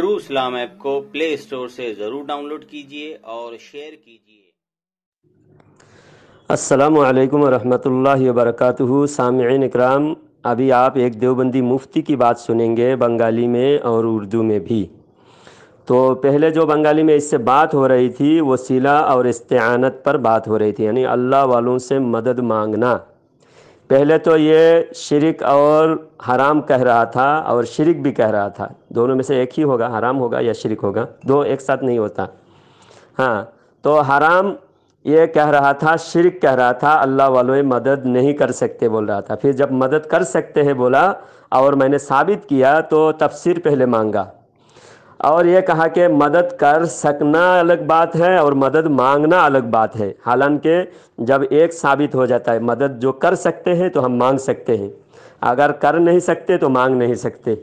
True इस्लाम app को play store से ज़रूर डाउनलोड कीजिए और शेयर कीजिए। अस्सलामु अलैकुम वरहमतुल्लाहि वबरकातुहू। सामिईन इकराम, अभी आप एक देवबंदी मुफ्ती की बात सुनेंगे बंगाली में और उर्दू में भी। तो पहले जो बंगाली में इससे बात हो रही थी वो सिला और इस्तिआनत पर बात हो रही थी, यानी अल्लाह वालों से मदद मांगना। पहले तो ये शिरक और हराम कह रहा था और शिरक भी कह रहा था, दोनों में से एक ही होगा, हराम होगा या शिरक होगा, दो एक साथ नहीं होता। हाँ, तो हराम ये कह रहा था, शिरक कह रहा था, अल्लाह वालों मदद नहीं कर सकते बोल रहा था। फिर जब मदद कर सकते हैं बोला और मैंने साबित किया तो तफसीर पहले मांगा और ये कहा कि मदद कर सकना अलग बात है और मदद मांगना अलग बात है। हालांकि जब एक साबित हो जाता है, मदद जो कर सकते हैं तो हम मांग सकते हैं, अगर कर नहीं सकते तो मांग नहीं सकते।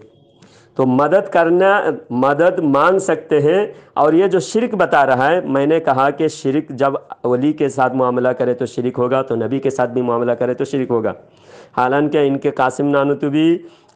तो मदद करना, मदद मांग सकते हैं। और ये जो शिरक बता रहा है, मैंने कहा कि शिरक जब वली के साथ मामला करे तो शिरक होगा, तो नबी के साथ भी मामला करे तो शिरक होगा। हालांकि इनके कासिम नानतुबी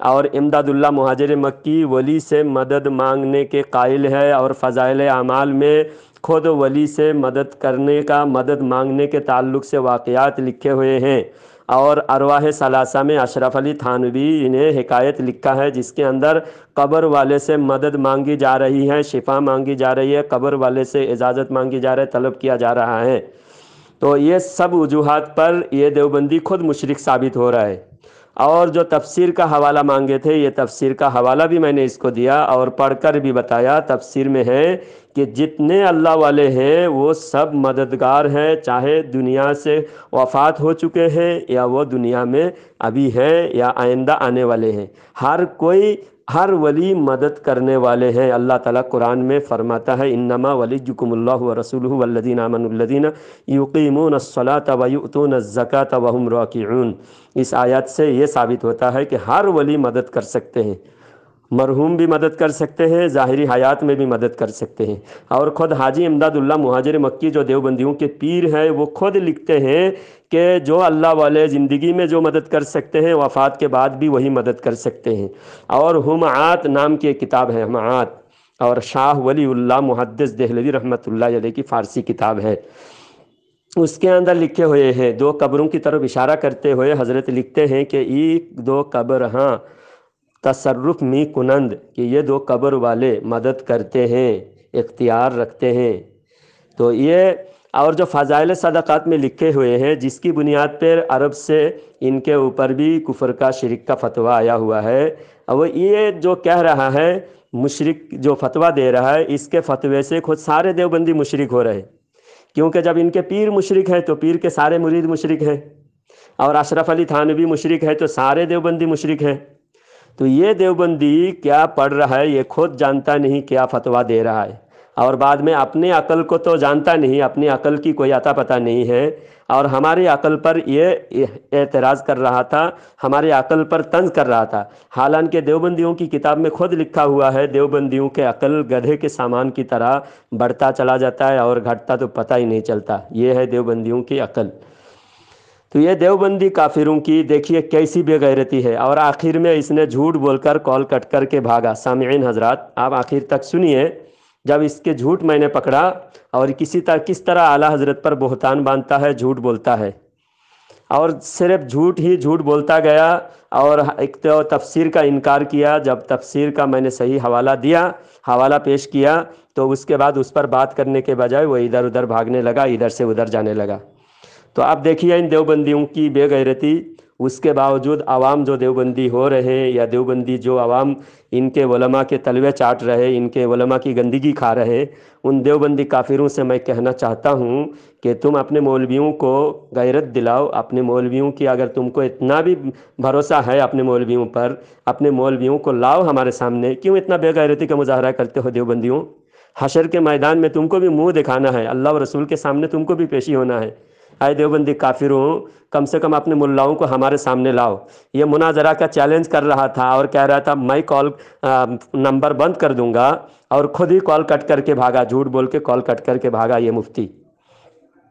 और इमदादुल्लाह मुहाजिर मक्की वली से मदद मांगने के कायल है और फ़ज़ाइल आमाल में खुद वली से मदद करने का, मदद मांगने के ताल्लुक़ से वाक़यात लिखे हुए हैं। और अरवाह सलासा में अशरफ अली थानवी ने हिकायत लिखा है जिसके अंदर कब्र वाले से मदद मांगी जा रही है, शिफा मांगी जा रही है, कब्र वाले से इजाज़त मांगी जा रही है, तलब किया जा रहा है। तो ये सब वजूहात पर ये देवबंदी खुद मुशरिक साबित हो रहा है। और जो तफसीर का हवाला मांगे थे, ये तफसीर का हवाला भी मैंने इसको दिया और पढ़कर भी बताया। तफसीर में है कि जितने अल्लाह वाले हैं वो सब मददगार हैं, चाहे दुनिया से वफ़ात हो चुके हैं या वो दुनिया में अभी हैं या आइंदा आने वाले हैं। हर कोई, हर वली मदद करने वाले हैं। अल्लाह ताला कुरान में फरमाता है, इन्नमा वलियुकुमुल्लाहु व रसूलुहु वल्लज़ीना आमनुल्लज़ीना युक़ीमूनस्सलाता व यु'तूनज़्ज़काता व हुम राकिऊन। इस आयत से ये साबित होता है कि हर वली मदद कर सकते हैं, मरहूम भी मदद कर सकते हैं, ज़ाहिरी हयात में भी मदद कर सकते हैं। और ख़ुद हाजी इमदादुल्लाह मुहाजिर मक्की जो देवबंदियों के पीर हैं, वो खुद लिखते हैं कि जो अल्लाह वाले ज़िंदगी में जो मदद कर सकते हैं, वफ़ात के बाद भी वही मदद कर सकते हैं। और हुमात नाम की एक किताब है, हुमात, और शाह वलीउल्लाह मुहद्दिस देहलवी रहमतुल्लाह अलैह की फ़ारसी किताब है। उसके अंदर लिखे हुए हैं, दो कब्रों की तरफ इशारा करते हुए हज़रत लिखते हैं कि एक दो कब्र हाँ तसर्रुफ़ मी कुनंद, कि ये दो कब्र वाले मदद करते हैं, इख्तियार रखते हैं। तो ये और जो फ़ज़ाइल सदक़ात में लिखे हुए हैं, जिसकी बुनियाद पर अरब से इनके ऊपर भी कुफ़र का, शिरक का फ़तवा आया हुआ है। अब ये जो कह रहा है, मुशरिक जो फ़तवा दे रहा है, इसके फ़तवे से खुद सारे देवबंदी मुशरिक हो रहे हैं। क्योंकि जब इनके पीर मुशरिक है तो पीर के सारे मुरीद मुशरिक हैं, और अशरफ अली थानवी मुशरिक है तो सारे देवबंदी मुशरिक हैं। तो ये देवबंदी क्या पढ़ रहा है ये खुद जानता नहीं, क्या फतवा दे रहा है, और बाद में अपने अकल को तो जानता नहीं, अपनी अकल की कोई अता पता नहीं है, और हमारी अकल पर ये एतराज़ कर रहा था, हमारे अकल पर तंज कर रहा था। हालांकि देवबंदियों की किताब में खुद लिखा हुआ है, देवबंदियों के अकल गधे के सामान की तरह बढ़ता चला जाता है और घटता तो पता ही नहीं चलता। ये है देवबंदियों की अकल। तो ये देवबंदी काफिरों की देखिए कैसी बेगैरती है। और आखिर में इसने झूठ बोलकर कॉल कट करके भागा। सामिईन हजरात, आप आखिर तक सुनिए। जब इसके झूठ मैंने पकड़ा और किस तरह आला हजरत पर बोहतान बांधता है, झूठ बोलता है, और सिर्फ झूठ ही झूठ बोलता गया। और एक तो तफसीर का इनकार किया। जब तफसीर का मैंने सही हवाला दिया, हवाला पेश किया, तो उसके बाद उस पर बात करने के बजाय वो इधर उधर भागने लगा, इधर से उधर जाने लगा। तो आप देखिए इन देवबंदियों की बेगैरती। उसके बावजूद आवाम जो देवबंदी हो रहे हैं, या देवबंदी जो आवाम इनके उलमा के तलवे चाट रहे, इनके उलमा की गंदगी खा रहे, उन देवबंदी काफिरों से मैं कहना चाहता हूँ कि तुम अपने मौलवियों को गैरत दिलाओ। अपने मौलवियों की, अगर तुमको इतना भी भरोसा है अपने मौलवियों पर, अपने मौलवियों को लाओ हमारे सामने। क्यों इतना बेगैरती का मुजाहरा करते हो देवबंदियों? हशर के मैदान में तुमको भी मुँह दिखाना है, अल्लाह व रसूल के सामने तुमको भी पेशी होना है। आए देवबंदी काफिरों, कम से कम अपने मुल्लाओं को हमारे सामने लाओ। ये मुनाजरा का चैलेंज कर रहा था और कह रहा था मैं कॉल नंबर बंद कर दूंगा, और खुद ही कॉल कट करके भागा, झूठ बोल के कॉल कट करके भागा ये मुफ्ती।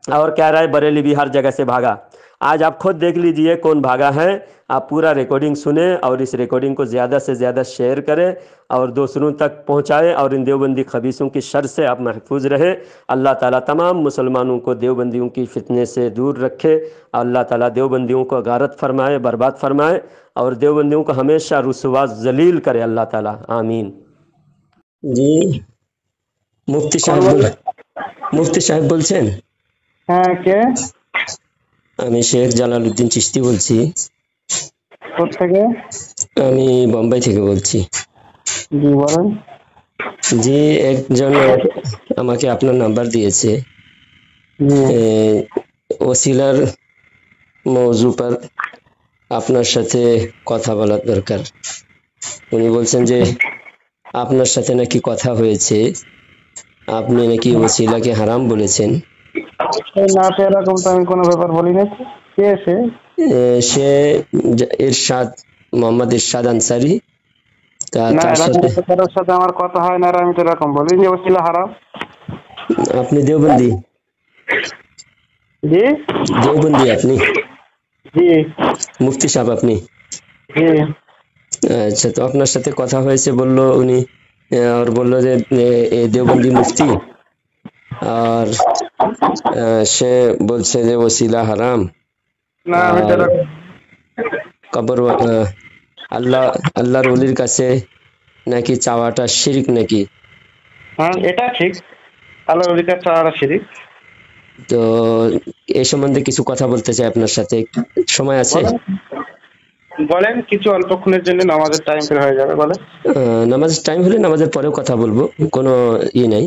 और कह रहा है बरेली भी हर जगह से भागा। आज आप खुद देख लीजिए कौन भागा है। आप पूरा रिकॉर्डिंग सुने और इस रिकॉर्डिंग को ज़्यादा से ज़्यादा शेयर करें और दूसरों तक पहुंचाएं, और इन देवबंदी खबीसों की शर से आप महफूज रहे। अल्लाह ताला तमाम मुसलमानों को देवबंदियों की फितने से दूर रखे। अल्लाह ताला देवबंदियों को गारत फरमाए, बर्बाद फरमाए, और देवबंदियों को हमेशा रुसवा जलील करे अल्लाह ताला। आमीन। जी মুফতি সাহেব মুফতি সাহেব বলছেন? হ্যাঁ, কে? আমি শেখ জালালউদ্দিন চিশতি বলছি। কোত্থেকে? আমি বোম্বাই থেকে বলছি। জি বলেন। জি, একজন আমাকে আপনার নাম্বার দিয়েছে। ওসিলার মৌজু पर আপনার সাথে কথা বলার দরকার। উনি বলছেন যে আপনার সাথে নাকি কথা হয়েছে, আপনি নাকি ওসিলাকে হারাম বলেছেন। না, সেরকম তো আমি কোনো ব্যাপার বলি না। কে সে? সে ইরশাদ, মোহাম্মদ ইরশাদ আনসারি। না, তার সাথে আমার কথা হয় না, আর আমি তো এরকম বলি যে ওসিলা হারাম। আপনি দেওবন্দি? জি দেওবন্দি আপনি? জি। মুফতি সাহেব আপনি? জি। আচ্ছা, তো আপনার সাথে কথা হয়েছে বললো উনি, আর বললো যে দেওবন্দি মুফতি, আর সে বলছে যে ওসিলা হারাম। না, আমি তো কবর আল্লাহর ওলির কাছে নাকি চাওয়াটা শিরক নাকি? হ্যাঁ, এটা ঠিক। আল্লাহর ওলির কাছে চাওয়াটা শিরক। তো এই সম্বন্ধে কিছু কথা বলতে চাই আপনার সাথে, সময় আছে? বলেন, কিছু অল্পক্ষণের জন্য, নামাজের টাইম হয়ে যাবে। বলেন। নামাজের টাইম হলে নামাজের পরেও কথা বলবো, কোনো নাই।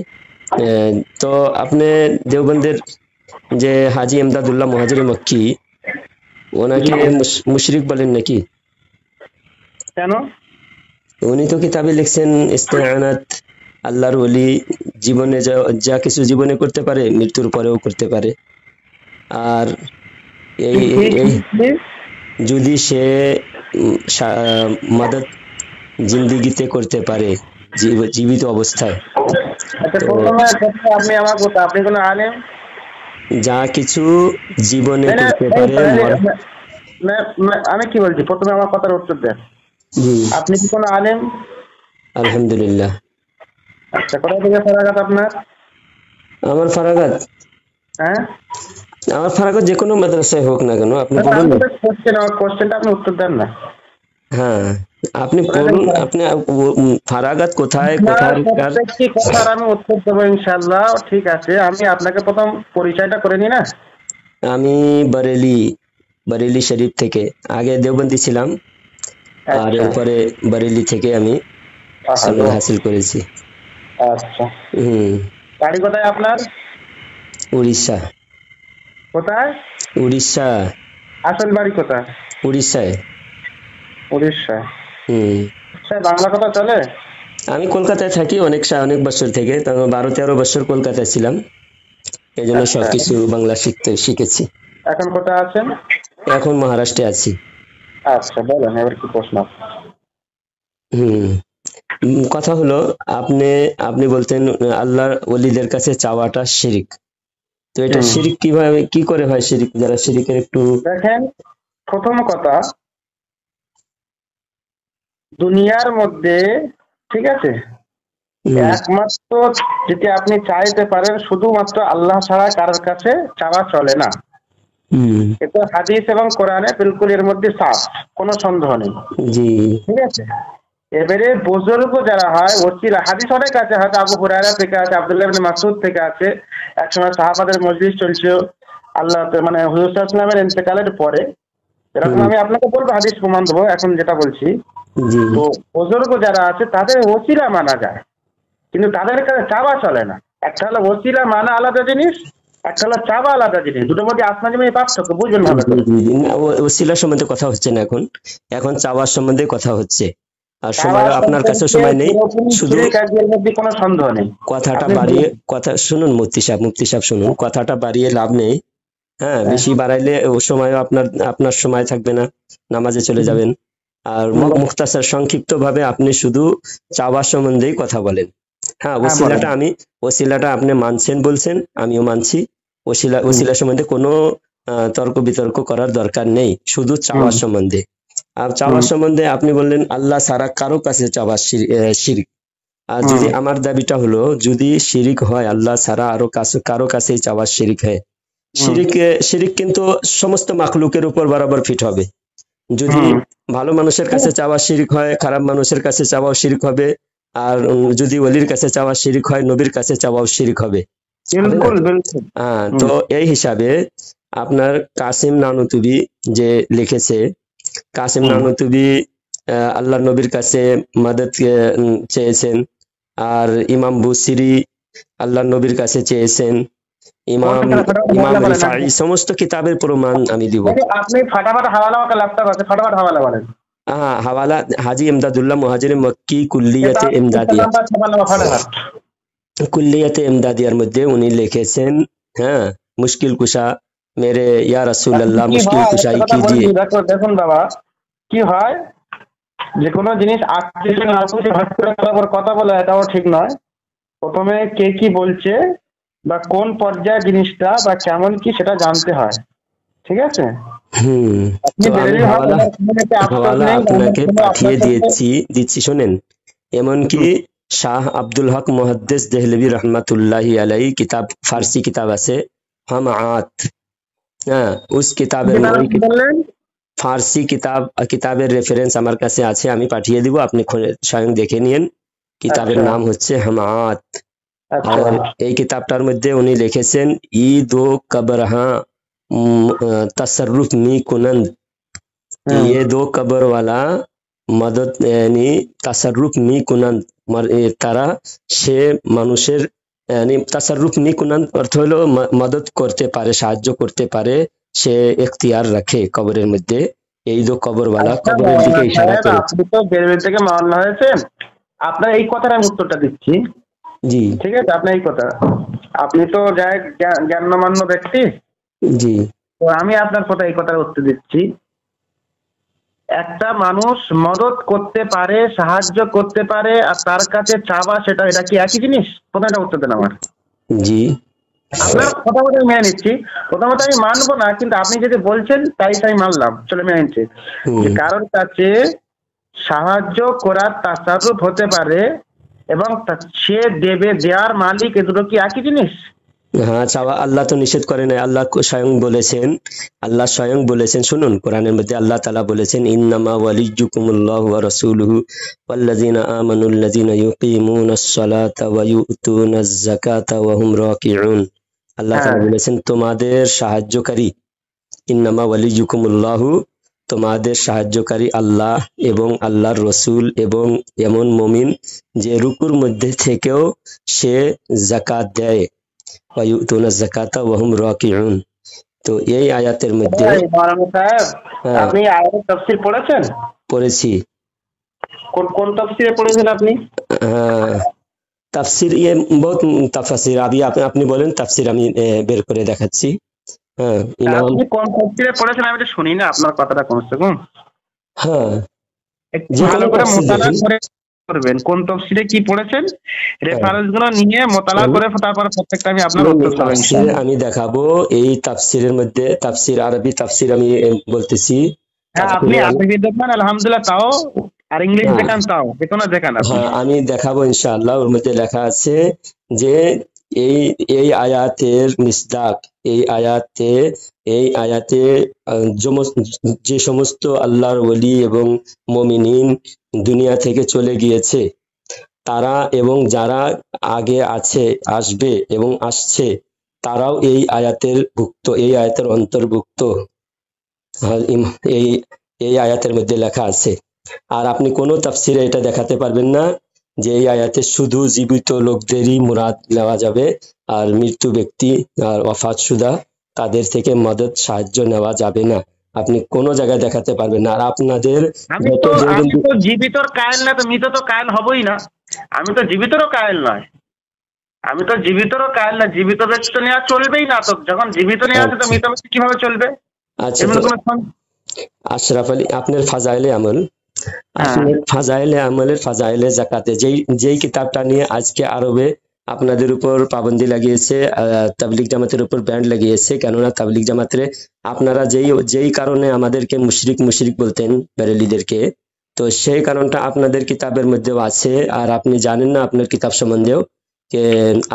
তো আপনি দেওবন্দের যে হাজি এমদাদুল্লাহ মুহাজির মক্কি, ওনাকে মুশরিক বলেন নাকি? কেন? উনি তো কিতাবে লিখছেন ইস্তেআনাত, আল্লাহর ওলি জীবনে যা কিছু জীবনে করতে পারে মৃত্যুর পরেও করতে পারে। আর এই যদি সে মাদত জিন্দিগিতে করতে পারে জীবিত অবস্থায়, আপনি আমার কথা, আপনি কোন আলেম? যা কিছু জীবনে করতে পারে। আমি কি বলছি, প্রথমে আমার কথার উত্তর দেন। আপনি কি কোন আলেম? আলহামদুলিল্লাহ। আচ্ছা, কোথা থেকে ফারাগাত আপনার? আমার ফারাগাত? হ্যাঁ, আমার ফারাগাত যে কোনো মাদ্রাসায় হোক না কেন, আপনি বলুন। কোশ্চেনটা আপনি উত্তর দেন না। হ্যাঁ, আপনি বলুন, আপনি ফারাগাত কোথায়, কোথায় কথার আমি উত্তর দেবো ইনশাআল্লাহ। ঠিক আছে, আমি আপনাকে প্রথম পরিচয়টা করে নিই না। আমি বরেলি শরীফ থেকে, আগে দেওবন্দি ছিলাম, আর এরপরে বরেলি থেকে আমি সনদ হাসিল করেছি। আচ্ছা। বাড়ি কোথায় আপনার? উড়িষ্যা। কোথায়? উড়িষ্যা। আসল বাড়ি কোথায়? উড়িষ্যায়। উড়িষ্যা। বাংলা কথা চলে? আমি কলকাতায় থাকি অনেক বছর থেকে, 12-13 বছর কলকাতায় ছিলাম, এই জন্য সবকিছু বাংলা শিখেছি। এখন কোথায় আছেন? এখন মহারাষ্ট্রে আছি। আচ্ছা, বলেন এবার কি প্রশ্ন? কথা হলো, আপনি বলতেন আল্লাহর ওলিদের কাছে চাওয়াটা শিরিক। তো এটা শিরিক কিভাবে, কি করে হয় শিরিক? যারা শিরিকের একটু দেখেন, প্রথম কথা, দুনিয়ার মধ্যে, ঠিক আছে, একমাত্র যদি আপনি চাইতে পারেন শুধুমাত্র আল্লাহ ছাড়া কারোর কাছে চাওয়া চলে না। এটা হাদিস এবং কোরআনে বিলকুল এর মধ্যে সাফ, কোনো সন্দেহ নেই। জি, ঠিক আছে। এবারে বুজুর্গ যারা হয়, ওসিলা, হাদিস অনেক আছে, হয়তো আবু হুরায়রা থেকে আছে, আব্দুল্লাহ ইবনে মাসউদ থেকে আছে। একসময় সাহাবাদের মজলিস চলছে আল্লাহ, মানে হুজুর সাল্লাল্লাহু আলাইহি ওয়াসাল্লামের ইন্তেকালের পরে। এরকম আমি আপনাকে বলবো, হাদিস প্রমাণ দেবো। এখন যেটা বলছি, তো বুজুর্গ যারা আছে তাদের ওসিলা মানা যায়, কিন্তু তাদের কাছে চাওয়া চলে না। একটা হলো ওসিলা মানা আলাদা জিনিস, একটা হলো চাওয়া আলাদা জিনিস। দুটোর মধ্যে আসমান জমিন পার্থক্য, বুঝবেন ভালো করে। ওসিলা সম্বন্ধে কথা হচ্ছে না, এখন চাওয়ার সম্বন্ধে কথা হচ্ছে। আর সময় আপনার কাছে সময় নেই, শুধু কোনো সন্দেহ নেই। কথাটা বাড়িয়ে শুনুন মুফতি সাহেব শুনুন, কথাটা বাড়িয়ে লাভ নেই। হ্যাঁ, বেশি বাড়াইলে ও সময় আপনার সময় থাকবে না, নামাজে চলে যাবেন। আর মুখতাসার সংক্ষিপ্ত ভাবে আপনি শুধু চাওয়া সম্বন্ধেই কথা বলেন। হ্যাঁ, ওসিলাটা আপনি মানছেন বলছেন, আমিও মানছি। ওসিলা সম্বন্ধে কোনো তর্ক বিতর্ক করার দরকার নেই, শুধু চাওয়া সম্বন্ধে। আর চাওয়া সম্বন্ধে আপনি বললেন আল্লাহ ছাড়া কারো কাছে চাওয়া শিরক। আর যদি আমার দাবিটা হলো যদি শিরিক হয় আল্লাহ ছাড়া আরো কারো কাছেই চাওয়া শিরিক হয়। শিরিক কিন্তু সমস্ত মাখলুকের উপর বরাবর ফিট হবে। যদি ভালো মানুষের কাছে চাওয়া শিরিক হয়, খারাপ মানুষের কাছে চাওয়াও শিরিক হবে। আর যদি ওলির কাছে চাওয়া শিরিক হয়, নবীর কাছে চাওয়াও শিরিক হবে। তো এই হিসাবে আপনার কাসিম নানুতুবি যে লিখেছে, কাসিম নানুতুবি আল্লাহ নবীর কাছে মাদদ চেয়েছেন, আর ইমাম বুসিরি আল্লাহ নবীর কাছে চেয়েছেন, ইমাম রিফাঈ, সমস্ত কিতাবের প্রমাণ আমি দিব। আপনি ফাটাফাট হাওয়ালা का ল্যাপটপ আছে, ফাটাফাট হাওয়ালা বলেন। হাওয়ালা হাজী ইমদাদুল্লাহ মুহাজির মক্কি কুল্লিয়াতে ইমদাদিয়া, কুল্লিয়াতে ইমদাদিয়ার মধ্যে উনি লিখেছেন, হ্যাঁ, মুশকিল কুশা মেরে ইয়া রাসূলুল্লাহ মুশকিল কুশাই কিজিয়ে। দেখুন বাবা, কি হয় যে কোনো জিনিস আত্মীয় না বুঝে হট করে কথা বলে এটাও ঠিক নয়। প্রথমে কে কি বলছে বা কোন পর্যায়ে জিনিসটা বা কেমন কি সেটা জানতে হয়, ঠিক আছে? আপনাকে পাঠিয়ে দিচ্ছি শোনেন। এমনকি শাহ আব্দুল হক মুহাদ্দিস দেহলভী রহমাতুল্লাহি আলাইহি কিতাব, ফার্সি কিতাব আছে হাম আত, হ্যাঁ, উস কিতাবের ফার্সি কিতাবের রেফারেন্স আমার কাছে আছে, আমি পাঠিয়ে দিব, আপনি স্বয়ং দেখে নিন। কিতাবের নাম হচ্ছে হামাত। আর এই কিতাবটার মধ্যে উনি লিখেছেন ঈদ ও কবরহা তসরুফ মি কুনন্দ, ये दो कबर वाला मदद यानी तसरুফ মি কুনন্দ, তারা সে মানুষের তাসাররুফ মি কুনন্দ অর্থ হলো মদদ করতে পারে, সাহায্য করতে পারে, সে এখতিয়ার রাখে কবরের মধ্যে। এই দো কবরওয়ালা কবরের দিকে ইশারা করে। আপনি তো বেরবেল থেকে মাওলানা হয়েছেন, আপনার এই কথার আমি উত্তরটা দিচ্ছি। জি ঠিক আছে, আপনার এই কথা, আপনি তো যাই জ্ঞানমান্য ব্যক্তি। জি, তো আমি আপনার কথা এই কথার উত্তর দিচ্ছি। একটা মানুষ মদত করতে পারে, সাহায্য করতে পারে, আর তার কাছে চাওয়া এটা কি একই জিনিস? প্রথমটা উত্তর দেন আমার। জি, আপনার কথা বলে মেনে নিচ্ছি। প্রথমত আমি মানবো না, কিন্তু আপনি যদি বলছেন তাই মানলাম, চলে মেনে নিচ্ছি। কারোর কাছে সাহায্য করার তাসাররুফ হতে পারে এবং সে দেওয়ার মালিক, এ দুটো কি একই জিনিস? হ্যাঁ, চাওয়া আল্লাহ তো নিষেধ করে নাই, আল্লাহ স্বয়ং বলেছেন, শুনুন, কোরআনের মধ্যে আল্লাহ তাআলা বলেছেন ইন্নামা ওয়ালিয়্যুকুমুল্লাহু ওয়া রাসূলুহু ওয়াল্লাযীনা আমানুল্লাযীনা ইউকিমুনাস সালাতা ওয়া ইউতুনাজ যাকাতা ওয়া হুম রাকিউন। আল্লাহ তাআলা বলেছেন তোমাদের সাহায্যকারী, ইন্নামা ওয়ালিয়্যুকুমুল্লাহু, তোমাদের সাহায্যকারী আল্লাহ এবং আল্লাহর রসুল এবং এমন মুমিন যে রুকুর মধ্যে থেকেও সে যাকাত দেয়, ওয়া ইউতুনাজ যাকাতা ওয়া হুম রাকিউন। তো এই আয়াতের মধ্যে আপনি আয়াতের তাফসীর পড়েছেন? পড়েছি। কোন তাফসীরে পড়েছেন আপনি? তাফসীর বহুত তাফসীর, আপনি বলেন, তাফসীর আমি বের করে দেখাচ্ছি। হ্যাঁ, আপনি কোন তাফসীরে পড়েছেন আমি তো শুনি না আপনার কথাটা কমসে কম। হ্যাঁ, ভালো করে মোতালা করে করবেন, কোন তাফসীরে কি পড়েছেন রেফারেন্স গুলো নিয়ে মোতালা করে তারপর প্রত্যেকটা আমি আপনার উত্তর দেব ইনশাআল্লাহ। আমি দেখাবো এই তাফসীরের মধ্যে, তাফসীর আরবি তাফসীর আমি বলতেছি। হ্যাঁ, আপনি আরবি দেখবেন আলহামদুলিল্লাহ, তাও আর ইংলিশ দেখান, তাও যেকোনো দেখান। হ্যাঁ, আমি দেখাবো ইনশাআল্লাহ। ওর মধ্যে লেখা আছে যে এই আয়াতের মিসদাক, এই আয়াতে যে সমস্ত আল্লাহর ওলি এবং মুমিনিন দুনিয়া থেকে চলে গিয়েছে তারা এবং যারা আগে আছে, আসবে এবং আসছে, তারাও এই আয়াতের ভুক্ত, এই আয়াতের অন্তর্ভুক্ত। এই আয়াতের মধ্যে লেখা আছে। আর আপনি কোনো তাফসিরে এটা দেখাতে পারবেন না যে এই আয়াতে শুধু জীবিত লোকদেরই মুরাদ নেওয়া যাবে, আর মৃত্যু ব্যক্তি আর ওয়াফাতশুদা তাদের থেকে মদদ সাহায্য নেওয়া যাবে না। আপনি কোন জায়গায় দেখাতে পারবেন না। আর আপনাদের আমি তো জীবিতর কায়েল না, তো মৃত তো কায়েল হবই না। আমি তো জীবিতরও কায়েল নয়, জীবিত ব্যক্তি তো নেওয়া চলবেই না। তো যখন জীবিত নেওয়া আছে তো মৃত ব্যক্তি কিভাবে চলবে? আচ্ছা, আশরাফ আলী, আপনার ফাজাইলে আমল, ফাজাইলে জাকাতে যেই কিতাবটা নিয়ে আজকে আরবে আপনাদের উপর পাবন্দি লাগিয়েছে, তাবলিগ জামাতের উপর ব্যান্ড লাগিয়েছে। কেননা তাবলিগ জামাতের আপনারা যেই কারণে আমাদেরকে মুশরিক মুশরিক বলতেন বেরেলিদেরকে, তো সেই কারণটা আপনাদের কিতাবের মধ্যেও আছে। আর আপনি জানেন না আপনার কিতাব সম্বন্ধেও যে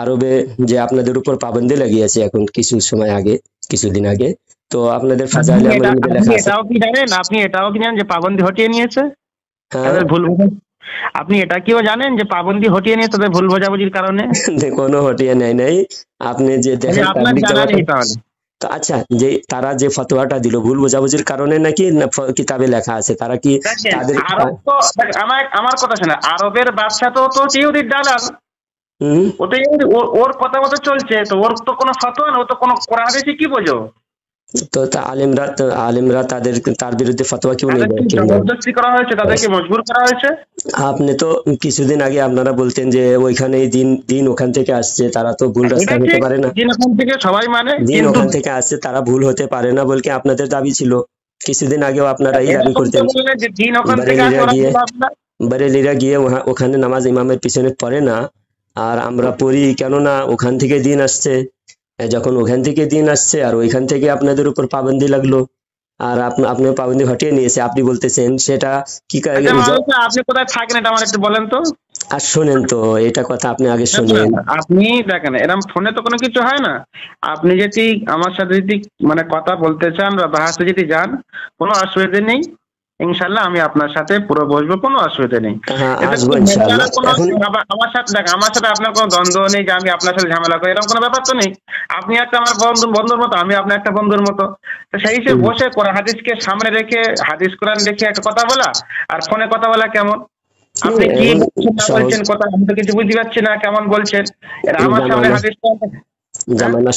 আরবে যে আপনাদের উপর পাবন্দি লাগিয়েছে এখন কিছুদিন আগে। তো আপনাদের ফাজাইলে আমলের মধ্যে লেখা আছে। আপনি এটাও কি জানেন যে পাবন্দি হটিয়ে নিয়েছে? হ্যাঁ, আপনি এটা কিও জানেন যে পাবন্দি হটিয়ে নিয়েছে তাদের ভুল বোঝাবুঝির কারণে? কোনো হটিয়ে নাই। আপনি যে দেখেন আপনার তাবলিগ জানা জামাত, নেই তাহলে? তো আচ্ছা, যে তারা যে ফতোয়াটা দিল ভুল বোঝাবুঝির কারণে নাকি না কিতাবে লেখা আছে? তারা কি তাদের আরব তো আমার কথা শোনা, আরবের বাদশা তো ইহুদির দালাল, ও তো ওর কথা মতো চলছে, তো ওর তো কোনো ফতোয়া না, ও তো কোনো কোরআন হাদিসে কি বোঝো? তো আলেমরা তার বিরুদ্ধে ফতোয়া কেউ নেই? জবরদস্তি করা হয়েছে, তাদেরকে মজবুর করা হয়েছে। আপনি তো কিছুদিন আগে আপনারা বলতেন যে ওইখানে দিন ওখান থেকে আসছে, তারা তো ভুল রাস্তায় হতে পারে না। দিন ওখান থেকে সবাই মানে, দিন ওখান থেকে আসছে, তারা ভুল হতে পারে না বলকে আপনাদের দাবি ছিল। কিছুদিন আগেও আপনারা এই দাবি করতেন। বারেলিরা গিয়ে ওখানে নামাজ ইমামের পিছনে পড়ে না, আর আমরা পড়ি, কেননা ওখান থেকে দিন আসছে। যখন ওখান থেকে দিন আসছে আর ওইখান থেকে আপনাদের উপর পাবন্দি লাগলো, আর আপনি পাবন্দি হটিয়ে নিয়েছে, আপনি বলতেছেন সেটা কি? আপনি কোথায় থাকেন এটা আমার একটু বলেন তো। আর শোনেন তো, এটা কথা আপনি আগে শোনেন। আপনি দেখেন এরকম ফোনে তো কোনো কিছু হয় না। আপনি যদি আমার সাথে যদি মানে কথা বলতে চান বা বাহাসে যদি যান, কোনো অসুবিধা নেই, ইনশাল্লাহ আমি আপনার সাথে পুরো বসবো, কোনো অসুবিধা নেই। আমার সাথে আপনার কোনো দ্বন্দ্ব নেই যে আমি আপনার সাথে ঝামেলা করি, এরকম কোনো ব্যাপার তো নেই। আপনি একটা আমার বন্ধুর মতো, আমি আপনার একটা বন্ধুর মতো। তো সেই হিসেবে বসে কোরআন হাদিসকে সামনে রেখে, হাদিস কোরআন রেখে একটা কথা বলা আর ফোনে কথা বলা কেমন? আপনি কি বলছেন কথা আমি তো কিছু বুঝতে পারছি না, কেমন বলছেন? আমার সামনে হাদিস জামানা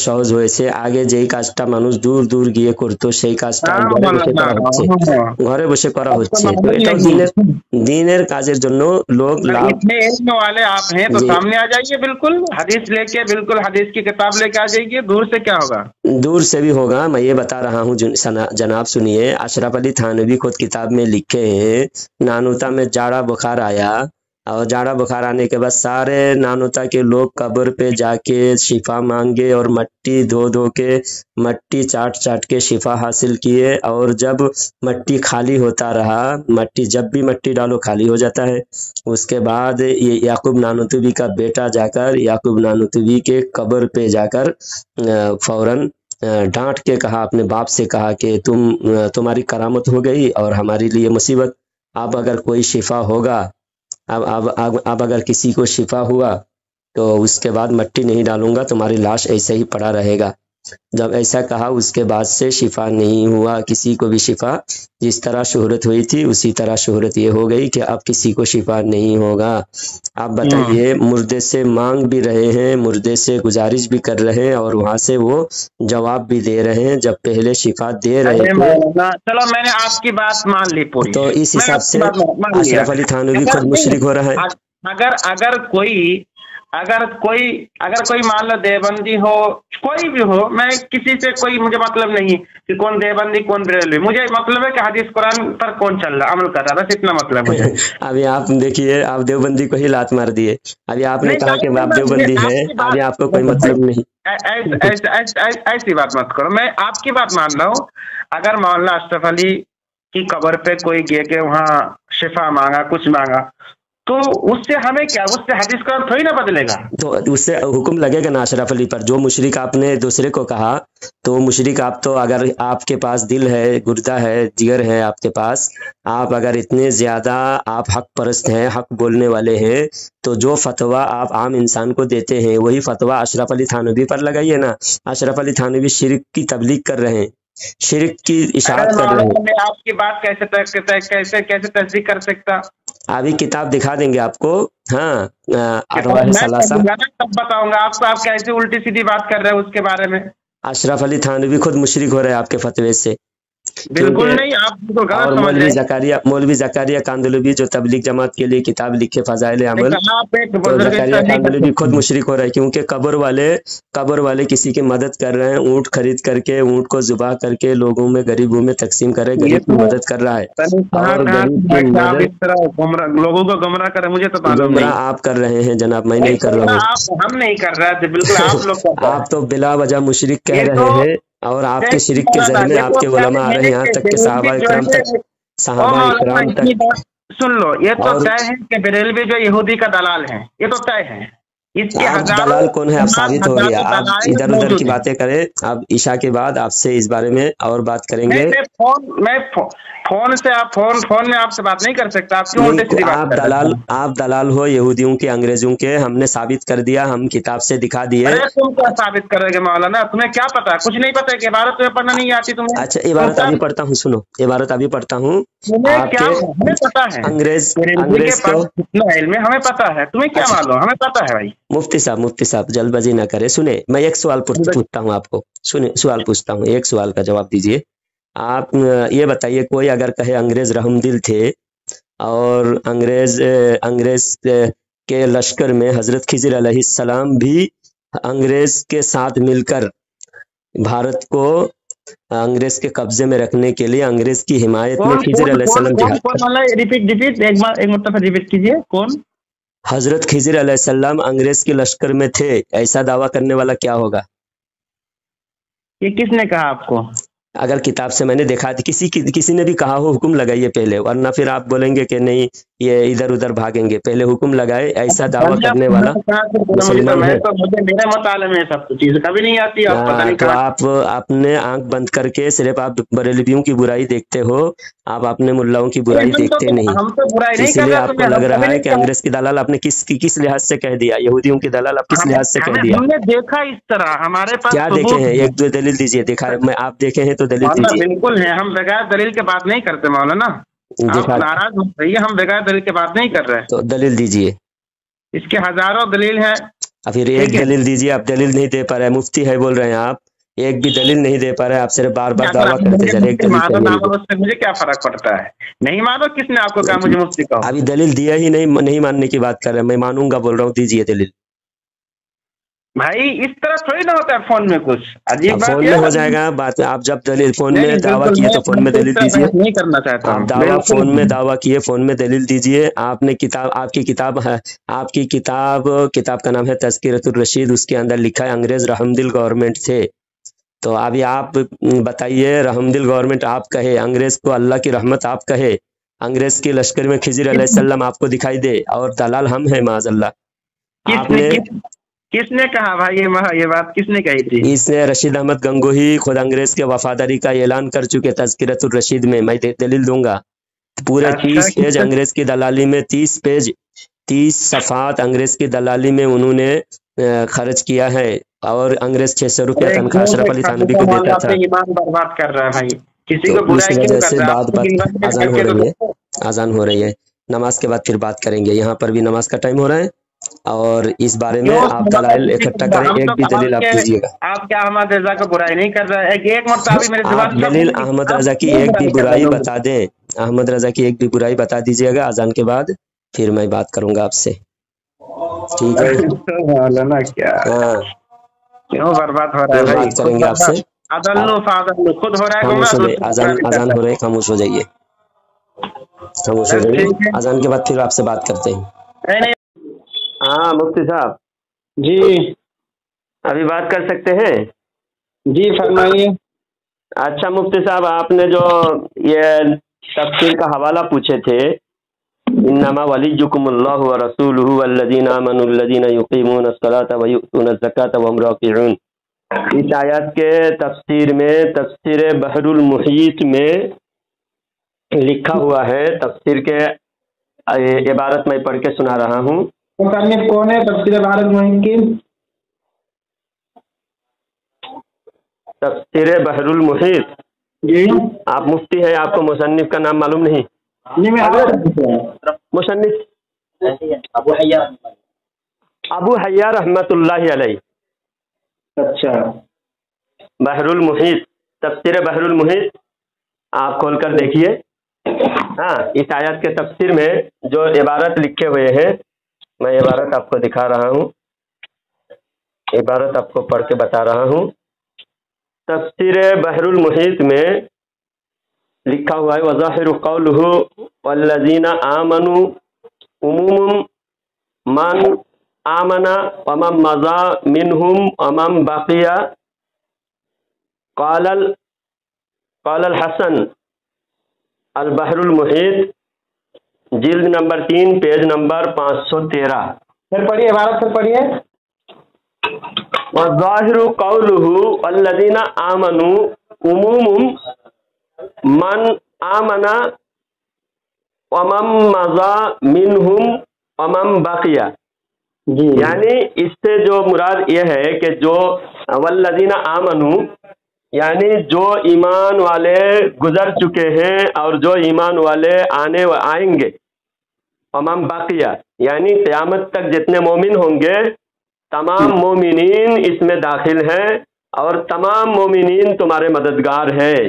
সহজ হয়েছে। আগে যেই কাজটা মানুষ দূর দূর গিয়ে করতো, সেই কাজটা ঘরে বসে করা হচ্ছে। তো এটাও দিনের কাজের জন্য লোক आप हैं तो सामने आ जाइए, बिल्कुल हदीस लेके, बिल्कुल हदीस की किताब लेके आ जाइए। दूर से क्या होगा? दूर से भी होगा। मैं ये बता रहा हूँ जनाब, सुनिए। अशरफ अली थानवी खुद किताब में लिखे हैं, नानूता में जाड़ा बुखार आया, और जाड़ा बुखार आने के बाद सारे नानूता के लोग कब्र पे जाके शिफा मांगे और मट्टी धो के, मट्टी चाट के शिफा हासिल किए। और जब मट्टी खाली होता रहा, जब भी मट्टी डालो खाली हो जाता है। उसके बाद ये याकूब नानूतवी का बेटा जाकर याकूब नानूतवी के कब्र पे जाकर फौरन डांट के कहा, अपने बाप से कहा कि तुम्हारी करामत हो गई और हमारे लिए मुसीबत। अब अगर कोई शिफा होगा, अब अगर किसी को शिफा हुआ तो उसके बाद मट्टी नहीं डालूंगा, तुम्हारी लाश ऐसे ही पड़ा रहेगा। जब ऐसा कहा उसके बाद से शिफा नहीं हुआ किसी को भी शिफा। जिस तरह शोहरत हुई थी उसी तरह शोहरत ये हो गई कि अब किसी को शिफा नहीं होगा। आप बताइए, मुर्दे से मांग भी रहे हैं, मुर्दे से गुजारिश भी कर रहे हैं, और वहां से वो जवाब भी दे रहे हैं जब पहले शिफा दे रहे थे। चलो मैंने आपकी बात मान ली पूरी। तो इस हिसाब से अशरफ अली थानवी खुद मुशरिक हो रहा है। अगर कोई मान लो देवबंदी हो, कोई भी हो, मैं किसी से कोई मुझे मतलब नहीं कि कौन देवबंदी कौन बरेलवी, मुझे मतलब है कि हदीस कुरान पर कौन चल रहा, अमल कर रहा, बस इतना मतलब मुझे। अभी आप देखिए, आप देवबंदी को ही लात मार दिए। अभी आपने कहा कि आप देवबंदी है, अभी आपको कोई मतलब नहीं। ऐसी बात मत करो, मैं आपकी बात मान रहा हूँ। अगर मान लो अशरफ अली की कब्र पे कोई गया के वहाँ शिफा मांगा, कुछ मांगा, तो उससे हमें क्या, उससे हदीस कुरान थोड़ी ना बदलेगा। तो उससे हुक्म लगेगा ना अशरफ अली पर। जो मुशरिक आपने दूसरे को कहा, तो मुशरिक आप तो, अगर आपके पास दिल है, गुर्दा है, जिगर है आपके पास, आप अगर इतने ज्यादा आप हक परस्त हैं, हक बोलने वाले हैं, तो जो फतवा आप आम इंसान को देते हैं वही फतवा अशरफ अली थानवी पर लगाइए ना। अशरफ अली थानवी शिरक की तबलीग कर रहे हैं, शिरक की इशारत कर रहे हैं। मैं आपकी बात कैसे तस्दीक कर सकता? अभी किताब दिखा देंगे आपको। हाँ, तब बताऊंगा आपको। आप कैसे उल्टी सीधी बात कर रहे हो उसके बारे में? अशरफ अली थानवी खुद मुशरिक हो रहे हैं आपके फतवे से। बिल्कुल नहीं, आप तो गलत और समझ रहे हैं। मौलवी जकारिया कांदलवी जो तबलीग जमात के लिए किताब लिखे फजाइल अमल, आप एक तो बुजुर्ग जकारिया नहीं कर कांदलवी खुद सकते। मुशरिक हो रहा है, क्योंकि कब्र वाले किसी की मदद कर रहे हैं, ऊँट खरीद करके ऊँट को जुबा करके लोगों में गरीबों में तकसीम कर रहे हैं, ये गरीब की तो मदद कर रहा है। कहाँ और कहाँ गरीब से की है कि आप इस मदद तरह लोगों को गुमराह करें, मुझे तो मालूम गुमराह नहीं। आप कर रहे हैं जनाब, मैं नहीं नहीं कर रहा हूँ। हम नहीं कर रहे थे, बिल्कुल आप लोग कर रहे आप हैं। तो बिला वजह मुशरिक कह ये रहे तो हैं, और आपके शिरक के जहर में ये तो आपके तय उलमा आ रहे हैं, यहाँ है तक कि के बरेलवी जो है, ओ सहाबा मौलाना इकराम इतनी तक। बात सुन लो, ये तो और तय है कि बरेलवी जो यहूदी का दलाल है, ये तो तय है। इसके आप हजारों दलाल कौन है, आप साबित हो गया। आप दलाइल इधर उधर की मौजूद हैं। बातें करें, आप ईशा के बाद आपसे इस बारे में और बात करेंगे। फोन से आप फोन में आपसे बात नहीं कर सकता, आप क्यों उल्टे सीधी बात आप कर रहे हैं? दलाल हो यहूदियों के, अंग्रेजों के, हमने साबित कर दिया, हम किताब से दिखा दिए। अरे तुम क्या साबित करोगे मौलाना, तुम्हें क्या पता, कुछ नहीं पता कि इबारत तुम्हें पढ़ना नहीं आती तुम्हें। अच्छा, इबारत अभी पढ़ता हूँ, सुनो, इबारत अभी पढ़ता हूँ। तुम्हें क्या, आपके हमें पता है अंग्रेज बरेलवी के पास कितना इल्म है, हमें पता है, तुम्हें क्या अच्छा, मालूम, हमें पता है भाई। मुफ्ती साहब जल्दबाजी ना करे, सुने, मैं एक सवाल पूछता हूँ आपको, सुने, सवाल पूछता हूँ, एक सवाल का जवाब दीजिए। आप ये बताइए, कोई अगर कहे अंग्रेज रहमदिल थे, और अंग्रेज के लश्कर में हजरत खिज़र अलैहिस्सलाम भी अंग्रेज के साथ मिलकर भारत को अंग्रेज के कब्जे में रखने के लिए अंग्रेज की हिमायत में खिज़र अलैहिस्सलाम जिहाद। रिपीट एक मतलब रिपीट कीजिए, कौन? हजरत खिज़र अलैहिस्सलाम अंग्रेज के लश्कर में थे, ऐसा दावा करने वाला क्या होगा? ये किसने कहा आपको? अगर किताब से मैंने देखा, किसी ने भी कहा हो, हुक्म लगाइए पहले, वरना फिर आप बोलेंगे कि नहीं ये इधर उधर भागेंगे। पहले हुक्म लगाए, ऐसा दावा करने वाला मुसलमान है। मुझे मेरे मुताले में सब चीज कभी नहीं आती, आप पता नहीं तो आप आपने आंख बंद करके सिर्फ आप बरेलवियों की बुराई देखते हो, आप अपने मुल्लाओं की बुराई देखते नहीं। हम तो बुराई नहीं कर इसलिए रहे, आपको लग रहा है कि अंग्रेज की दलाल आपने किस लिहाज से कह दिया, यहूदियों की दलाल आप किस लिहाज से कह दिया? हमने देखा इस तरह, हमारे पास क्या देखे हैं? एक दो दलील दीजिए, देखा है मैं, आप देखे हैं तो दलील दीजिए। बिल्कुल है, हम बगैर दलील के बात नहीं करते मौलाना, आप नाराज हो रही है, हम बगैर दलील के बात नहीं कर रहे। तो दलील दीजिए। इसके हजारों दलील हैं। फिर एक दलील दीजिए, आप दलील नहीं दे पा रहे, मुफ्ती है बोल रहे हैं आप, एक भी दलील नहीं दे पा रहे, आप सिर्फ बार बार दावा करते जा रहे, एक दलील। उससे मुझे क्या फर्क पड़ता है, नहीं मानो, किसने आपको कहा मुझे मुफ्ती कहो? अभी दलील दिया ही नहीं मानने की बात कर रहे हैं, मैं मानूंगा बोल रहा हूँ, दीजिए दलील। भाई इस तरह थोड़ी ना होता है फोन में, कुछ अजीब बात फोन में हो जाएगा बात। आप जब दलील फोन में दावा किए तो फोन में दलील दीजिए। नहीं करना चाहता आप दावा फोन में दावा किए, फोन में दलील दीजिए। आपने किताब, आपकी किताब है, आपकी किताब का नाम है तज़किरतुर रशीद, उसके अंदर लिखा है अंग्रेज रहमदिल गवर्नमेंट थे। तो अभी आप बताइए, रहमदिल गवर्नमेंट आप कहे, अंग्रेज को अल्लाह की रहमत आप कहे, अंग्रेज के लश्कर में खिज़र अलैहिस्सलाम आपको दिखाई दे, और दलाल हम है माज़अल्लाह। आपने किसने कहा भाई, ये बात किसने कही थी? इसने रशीद अहमद गंगोही खुद अंग्रेज के वफादारी का ऐलान कर चुके तज़किरतुर रशीद में, मैं दलील दूंगा। पूरे 30 पेज अंग्रेज की दलाली में, 30 सफ़ात अंग्रेज की दलाली में उन्होंने खर्च किया है, और अंग्रेज 600 रुपया तनख्वाह अशरफ अली थानवी को देता था। ईमान बर्बाद कर रहा है भाई, किसी को इस वजह से बात आजान हो रही है, आजान हो रही है, नमाज के बाद फिर बात करेंगे। यहाँ पर भी नमाज का टाइम हो रहा है, और इस बारे में आप दलाइल इकट्ठा करें, एक भी दलील आप दीजिएगा। आप क्या अहमद रजा को बुराई नहीं कर रहे? एक मरतबा मेरे आप दलील अहमद रजा की एक भी बुराई बता दें, अहमद रजा की एक भी बुराई बता दीजिएगा अजान के बाद, फिर मैं बात करूंगा आपसे, ठीक है? मौलाना क्या क्यों बर्बाद हो रहा है भाई? बात करेंगे आपसे, खुद हो रहा है, खामोश हो जाइए, अजान हो रहे, खामोश हो जाइए, खामोश हो जाइए, अजान के बाद फिर आपसे बात करते हैं। हाँ मुफ्ती साहब जी, अभी बात कर सकते हैं? जी फरमाइए। अच्छा मुफ्ती साहब, आपने जो ये तफसीर का हवाला पूछे थे, इन्नमा वलियुकुमुल्लाहु व रसूलुहु वल्लज़ीना आमनु अल्लज़ीना युक़ीमूनस्सलाता व यु'तूनज़्ज़काता व हुम राकिऊन, इस आयत के तफसीर में, तफसीर बहरुल मुहीत में लिखा हुआ है, तफसीर के इबारत मैं पढ़ के सुना रहा हूँ। मुसन्निफ कौन है तफसीर बहरुल मुहीत की? तफसीर बहरुल मुहीत जी, आप मुफ्ती है, आपको मुसन्निफ का नाम मालूम नहीं? नहीं मैं मुसन्निफ अबू हय्या रहमतुल्लाहि अलैह। अच्छा, बहरुल मुहीत, तफसीर बहरुल मुहीत आप खोल कर देखिए। हाँ, इस आयत के तफसीर में जो इबारत लिखे हुए हैं, मैं इबारत आपको दिखा रहा हूँ, इबारत आपको पढ़ के बता रहा हूँ। तफसीर बहरुल मुहीत में लिखा हुआ है, वज़ाहिरु क़ौलुहु वल्लज़ीना आमनु उमुमुम मन आमना वमन मज़ा मिनहुम वमन बक़िया क़ालल हसन अल बहरुल मुहीत, जिल्द नंबर 3, पेज नंबर 513। फिर पढ़िए, इबारत फिर पढ़िए। वज़ाहिरु क़ौलुहु वल्लज़ीना आमनु उमुमुम मन आमना वमन मज़ा मिनहुम वमन बक़िया। यानी इससे जो मुराद यह है कि जो वल्लज़ीना आमनु, यानी जो ईमान वाले गुजर चुके हैं और जो ईमान वाले आएंगे, वमन बक़िया यानी क़यामत तक जितने मोमिन होंगे तमाम मोमिनीन इसमें दाखिल हैं और तमाम मोमिनीन तुम्हारे मददगार हैं,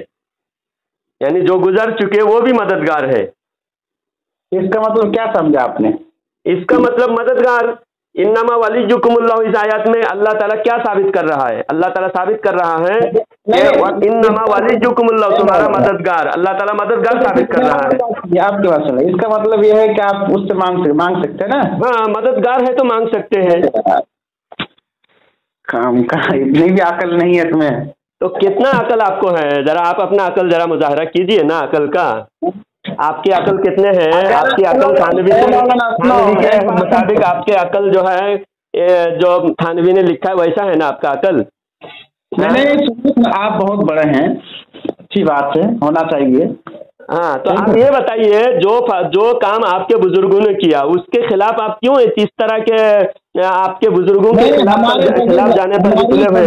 यानी जो गुजर चुके वो भी मददगार है। इसका मतलब क्या समझा आपने? इसका मतलब मददगार, इन्नमा वलियुकुमुल्लाह, इस आयत में अल्लाह ताला क्या साबित कर रहा है? अल्लाह ताला साबित कर रहा है कि इन्नमा वलियुकुमुल्लाह, तुम्हारा मददगार, अल्लाह ताला मददगार साबित कर रहा है। आपकी बात सुनो, इसका मतलब यह है कि आप उससे मांग सकते हैं ना? हाँ, मददगार है तो मांग सकते हैं। काम का इतनी भी अकल नहीं है तुम्हें। तो कितना अकल आपको है? जरा आप अपना अकल जरा मुजाहरा कीजिए ना, अकल का। आपकी अकल कितने हैं? आपकी अकल थानवी के मुताबिक आपके अकल जो है, जो थानवी ने लिखा है वैसा है ना आपका अकल? नहीं, आप बहुत बड़े हैं, अच्छी बात है, होना चाहिए। हाँ, तो आप ये बताइए, जो काम आपके बुजुर्गों ने किया उसके खिलाफ आप क्यों इस तरह के आपके बुजुर्गों के खिलाफ जाने पर निकले हुए?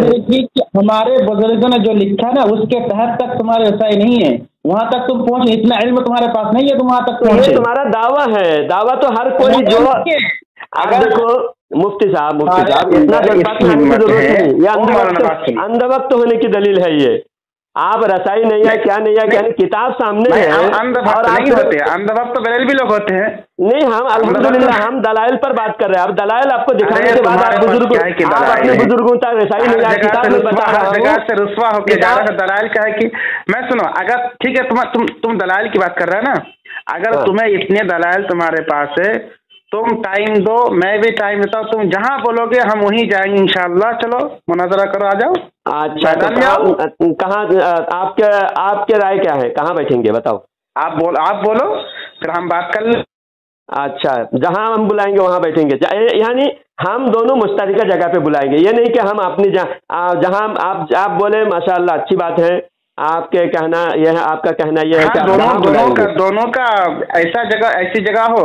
हमारे बुजुर्गों ने जो लिखा ना उसके तहत तक तुम्हारे रसाई नहीं है, वहाँ तक तुम पहुँच, इतना इल्म तुम्हारे पास नहीं है, तुम वहाँ तक पहुँचे। ये तुम्हारा दावा है, दावा तो हर कोई जो अगर देखो मुफ्ती साहब इतना जज्बात में आने की जरूरत नहीं, ये अंधभक्त होने की दलील है। ये आप रसाई नहीं है, क्या नहीं है, क्या नहीं, किताब सामने है। और नहीं होते अंधभक्त तो बरेलवी लोग होते हैं। नहीं, हम अल्हम्दुलिल्लाह हम दलाइल पर बात कर रहे हैं। अब दलाइल आपको दिखाने के बाद आप अपने बुजुर्गों तक रसाई नहीं है, किताब में बता रहा हूं। जगह से रुस्वा होके जा रहा है। दलाइल क्या है कि मैं सुनो, अगर ठीक है तुम दलाइल की बात कर रहे हैं ना, अगर तुम्हें इतने दलाइल तुम्हारे पास है, तुम टाइम दो, मैं भी टाइम देता हूँ, तुम जहाँ बोलोगे हम वहीं जाएंगे इंशाअल्लाह। चलो मुनाजरा करो, आ जाओ। अच्छा, तो कहाँ आपके राय क्या है, कहाँ बैठेंगे बताओ? आप बोलो फिर हम बात कर लें। अच्छा, जहाँ हम बुलाएंगे वहाँ बैठेंगे, यानी हम दोनों मुश्तरका जगह पे बुलाएंगे। ये नहीं कि हम अपनी जहाँ आप बोले माशाअल्लाह अच्छी बात है, आपके कहना यह है, आपका कहना यह है कि दोनों का ऐसी जगह हो,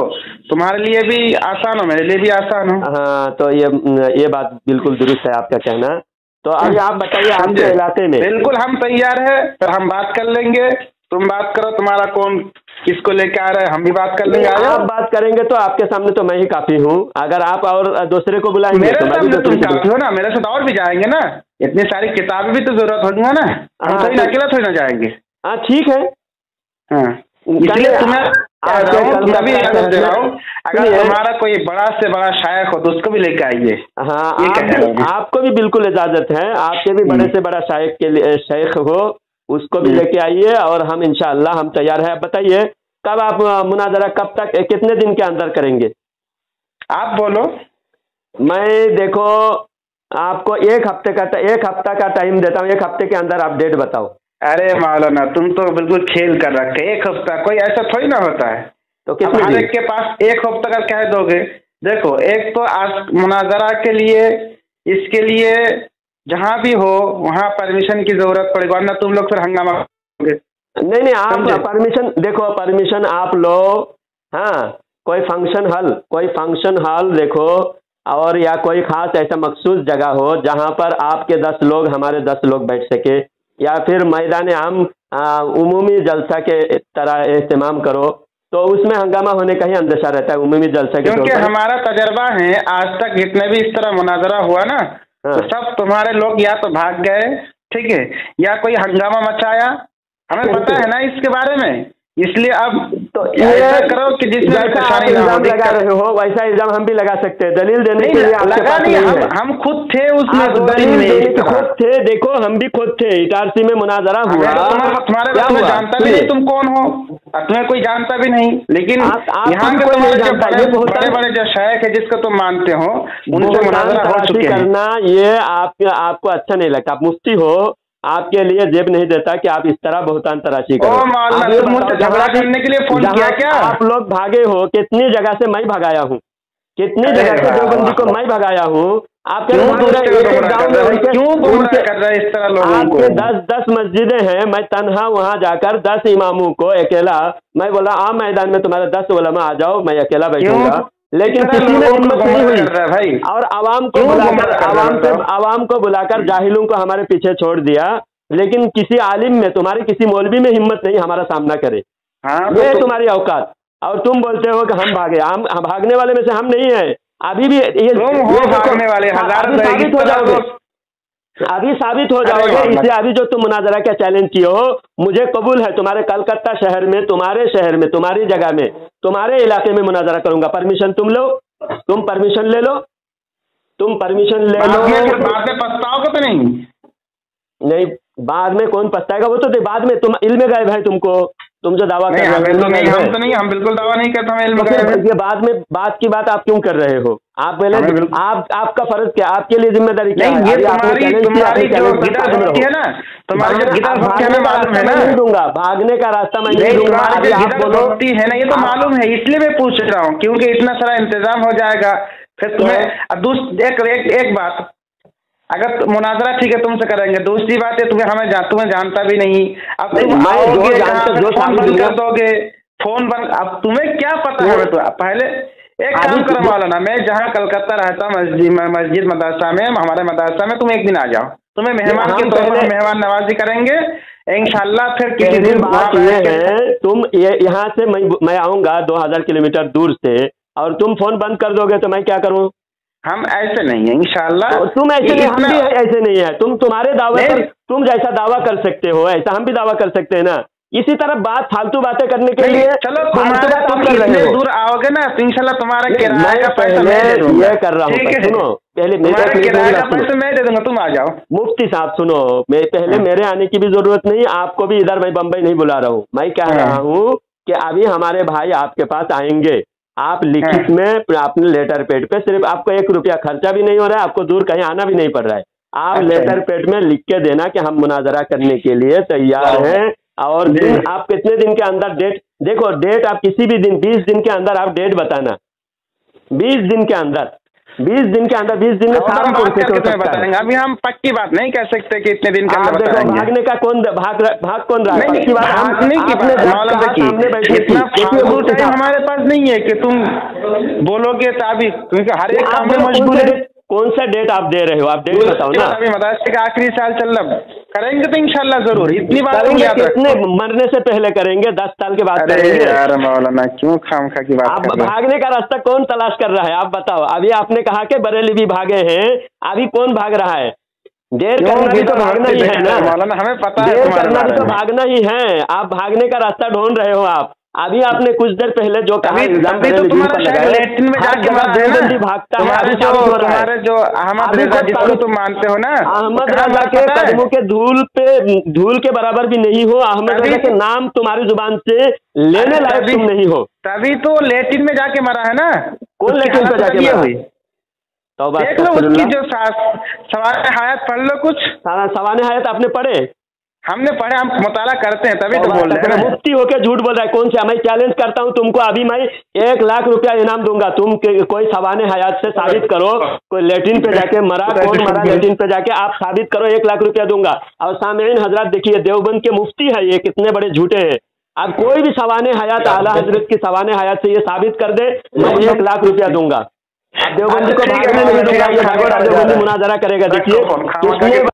तुम्हारे लिए भी आसान हो, मेरे लिए भी आसान हो। हाँ, तो ये बात बिल्कुल दुरुस्त है आपका कहना। तो अभी आप बताइए आपके इलाके में। बिल्कुल हम तैयार है, फिर हम बात कर लेंगे। तुम बात करो, तुम्हारा कौन किसको लेके आ रहा है, हम भी बात कर लेंगे। आप बात करेंगे तो आपके सामने तो मैं ही काफी हूँ। अगर आप और दूसरे को बुलाएंगे मेरे सामने तुम काफी हो ना, मेरे साथ और भी जाएंगे ना, इतनी सारी किताबें भी तो जरूरत होगी ना, हम तो अकेला थोड़ी ना जाएंगे। हाँ ठीक है, इसलिए तुम्हें दे रहा हूँ, अगर हमारा कोई बड़ा से बड़ा शायख हो तो उसको भी लेके आइए। हाँ, आपको भी बिल्कुल इजाजत है, आपके भी बड़े से बड़ा शायख के लिए शेख हो उसको भी लेके आइए, और हम इंशाअल्लाह हम तैयार है। आप बताइए कब आप मुनाजरा, कब तक, कितने दिन के अंदर करेंगे? आप बोलो। मैं देखो आपको एक हफ्ता का टाइम देता हूँ, एक हफ्ते के अंदर आप डेट बताओ। अरे मौलाना तुम तो बिल्कुल खेल कर रखे, एक हफ्ता कोई ऐसा थोड़ी ना होता है। तो कितने एक के पास एक हफ्ता का कह दोगे? देखो, एक तो आज मुनाजरा के लिए, इसके लिए जहाँ भी हो वहाँ परमिशन की जरूरत पड़ेगी, वरना तुम लोग फिर हंगामा करोगे। नहीं, आप परमिशन देखो, परमिशन आप लो। हाँ, कोई फंक्शन हॉल देखो, और या कोई खास ऐसा मखसूस जगह हो जहाँ पर आपके 10 लोग हमारे 10 लोग बैठ सके, या फिर मैदान आम उमूमी जलसा के तरह इस्तेमाल करो, तो उसमें हंगामा होने का ही अंदेशा रहता है उमूमी जलसा के। क्योंकि हमारा तजर्बा है, आज तक जितने भी इस तरह मुनाजरा हुआ ना, तो सब तुम्हारे लोग या तो भाग गए, ठीक है, या कोई हंगामा मचाया, हमें पता है ना इसके बारे में, इसलिए अब तो ऐसा करो कि जिसमें परेशानी ना हो। लगा रहे हो वैसा इल्जाम हम भी लगा सकते हैं, दलील देने के लिए आपके लगा पास नहीं, नहीं है। हम खुद थे उसमें, दलील देने के खुद थे, देखो हम भी खुद थे, इटारसी में मुनाजरा हुआ। तुम्हारे बारे में जानता भी नहीं तुम कौन हो, तुम्हें कोई जानता भी नहीं, लेकिन यहाँ के तुम्हारे बड़े बड़े जो शायक है जिसको तुम मानते हो उनसे मुनाजरा हो चुके हैं। करना ये आपको अच्छा नहीं लगता, आप मुफ्ती हो, आपके लिए जेब नहीं देता कि आप इस तरह बहुतान तराशी करो। मुझसे झगड़ा करने के लिए फोन किया क्या? आप लोग भागे हो, कितनी जगह से मैं भगाया हूँ, कितनी जगह से देवबंदी को मैं भगाया हूँ। आप क्यों कर रहे इस तरह लोगों को? 10 मस्जिदें हैं, मैं तन्हा वहाँ जाकर 10 इमामों को अकेला, मैं बोला आम मैदान में तुम्हारे 10 उलमा आ जाओ, मैं अकेला बैठूंगा, लेकिन किसी ने हिम्मत नहीं हुई। और आवाम को बुलाकर जाहिलों को हमारे पीछे छोड़ दिया, लेकिन किसी आलिम में, तुम्हारे किसी मौलवी में हिम्मत नहीं हमारा सामना करे। ये तुम्हारी औकात। और तुम बोलते हो कि हम भागे, हम भागने वाले में से हम नहीं है। अभी भी ये भागने वाले साबित हो जाओगे, अभी साबित हो जाओगे। इसलिए अभी जो तुम मुनाजरा का चैलेंज किए हो, मुझे कबूल है, तुम्हारे कलकत्ता शहर में, तुम्हारे शहर में, तुम्हारी जगह में, तुम्हारे इलाके में मुनाजरा करूंगा। परमिशन तुम लो, तुम परमिशन ले लो, तुम परमिशन ले लो। बाद में पछताओगे तो नहीं, बाद में कौन पछताएगा? वो तो बाद में तुम इल्म गायब है तुमको, तुम जो दावा कर रहे हो। हम बिल्कुल दावा नहीं करते, हम इल्म गायब है। ये बाद में बात की बात आप क्यों कर रहे हो? आप पहले आपका फर्ज क्या, आपके लिए जिम्मेदारी क्या है? नहीं दूंगा, भागने का रास्ता मैं नहीं दूंगा। आप बोलो है ना, ये तो मालूम है, इसलिए मैं पूछ रहा हूँ, क्योंकि इतना सारा इंतजाम हो जाएगा फिर तुम्हें। एक बात, अगर मुनाजरा ठीक है तुमसे करेंगे, दूसरी बात है तुम्हें जानता भी नहीं। अब तुम दोगे फोन बंद, अब तुम्हें क्या पता है? तो पहले एक काम करो मौलाना, मैं जहाँ कलकत्ता रहता मस्जिद मदरसा में, हमारे मदरसा में तुम एक दिन आ जाओ, तुम्हें मेहमान के तौर पर मेहमान नवाजी करेंगे इंशाल्लाह। फिर किसी दिन बात ये है, तुम यहाँ से मैं आऊँगा 2000 किलोमीटर दूर से, और तुम फोन बंद कर दोगे तो मैं क्या करूँ? हम ऐसे नहीं है इंशाल्लाह। तुम ऐसे नहीं, हम भी ऐसे नहीं है। तुम्हारे दावे पर तुम जैसा दावा कर सकते हो ऐसा हम भी दावा कर सकते हैं ना। इसी तरह फालतू बातें करने के लिए चलो तुम्हारे दूर आओगे ना तो इंशाल्लाह तुम्हारा किराए का पैसा मैं दे दूंगा। ये कर रहा हूँ, सुनो पहले किराए का पैसा मैं दे दूंगा, तुम आ जाओ। मुफ्ती साहब सुनो, मैं पहले मेरे आने की भी जरूरत नहीं, आपको भी इधर मैं बम्बई नहीं बुला रहा हूँ। मैं कह रहा हूँ कि अभी हमारे भाई आपके पास आएंगे, आप लिखित में अपने लेटर पेड पे, सिर्फ आपको 1 रुपया खर्चा भी नहीं हो रहा है, आपको दूर कहीं आना भी नहीं पड़ रहा है। आप लेटर पेड में लिख के देना कि हम मुनाजरा करने के लिए तैयार हैं, और दिन आप कितने दिन के अंदर डेट, देखो डेट आप किसी भी दिन 20 दिन के अंदर आप डेट बताना, 20 दिन के अंदर, 20 दिन के अंदर, 20 दिन में सारा प्रोसेस हो सकता है। अभी हम पक्की बात नहीं कह सकते कि इतने दिन के अंदर बताएंगे। भागने का कौन भाग कौन रहा है? हमारे पास नहीं है कि तुम बोलोगे तो अभी, क्योंकि हर एक काम में मजबूर है। कौन सा डेट आप दे रहे हो? आप डेट बताओ ना। अभी मदरसे का आखिरी साल चल रहा, करेंगे तो इंशाल्लाह जरूर। इतनी बात कितने मरने से पहले करेंगे? 10 साल के बाद करेंगे। यार मौलाना क्यों खामखा की बात कर रहे हैं? भागने का रास्ता कौन तलाश कर रहा है आप बताओ। अभी आपने कहा कि बरेली भी भागे हैं, अभी कौन भाग रहा है? देर करना भी तो भागना ही है ना मौलाना, हमें पता है। देर करना भी तो भागना ही है। आप भागने का रास्ता ढूंढ रहे हो। आप अभी आपने कुछ देर पहले जो कहा लेटिन में जाके भागता है, तुम्हारे जो अहमद रजा जिसको तुम मानते हो ना, अहमद रजा के कदमों के धूल के बराबर भी नहीं हो। अहमद रजा के नाम तुम्हारी जुबान से लेने लायक तुम नहीं हो। तभी तो लेटिन में जाके मरा है ना। कौन लेटिन पे जाके मरा? तो देख लो उसकी जो सवाने हयात पढ़ लो, कुछ सवाने हयात आपने पढ़े? हमने पढ़े, हम मुताला करते हैं तभी तो बोल रहे हैं। मुफ्ती होके झूठ बोल रहा है कौन सा? मैं चैलेंज करता हूं तुमको, अभी मैं 1 लाख रुपया इनाम दूंगा। तुम कोई सवाने हयात से साबित करो, कोई लेटिन पे जाके मरा, कौन मरा लेटिन पे जाके, आप साबित करो, 1 लाख रुपया दूंगा। और सामईन हजरत देखिए, देवबंद के मुफ्ती है ये, कितने बड़े झूठे हैं। अब कोई भी सवाने हयात आला हजरत की सवाने हयात से ये साबित कर दे, मैं 1 लाख रुपया दूंगा। देवबंदी को भागने नहीं दूंगा, ये भागोड़ा देवबंदी मुनाजरा करेगा। देखिए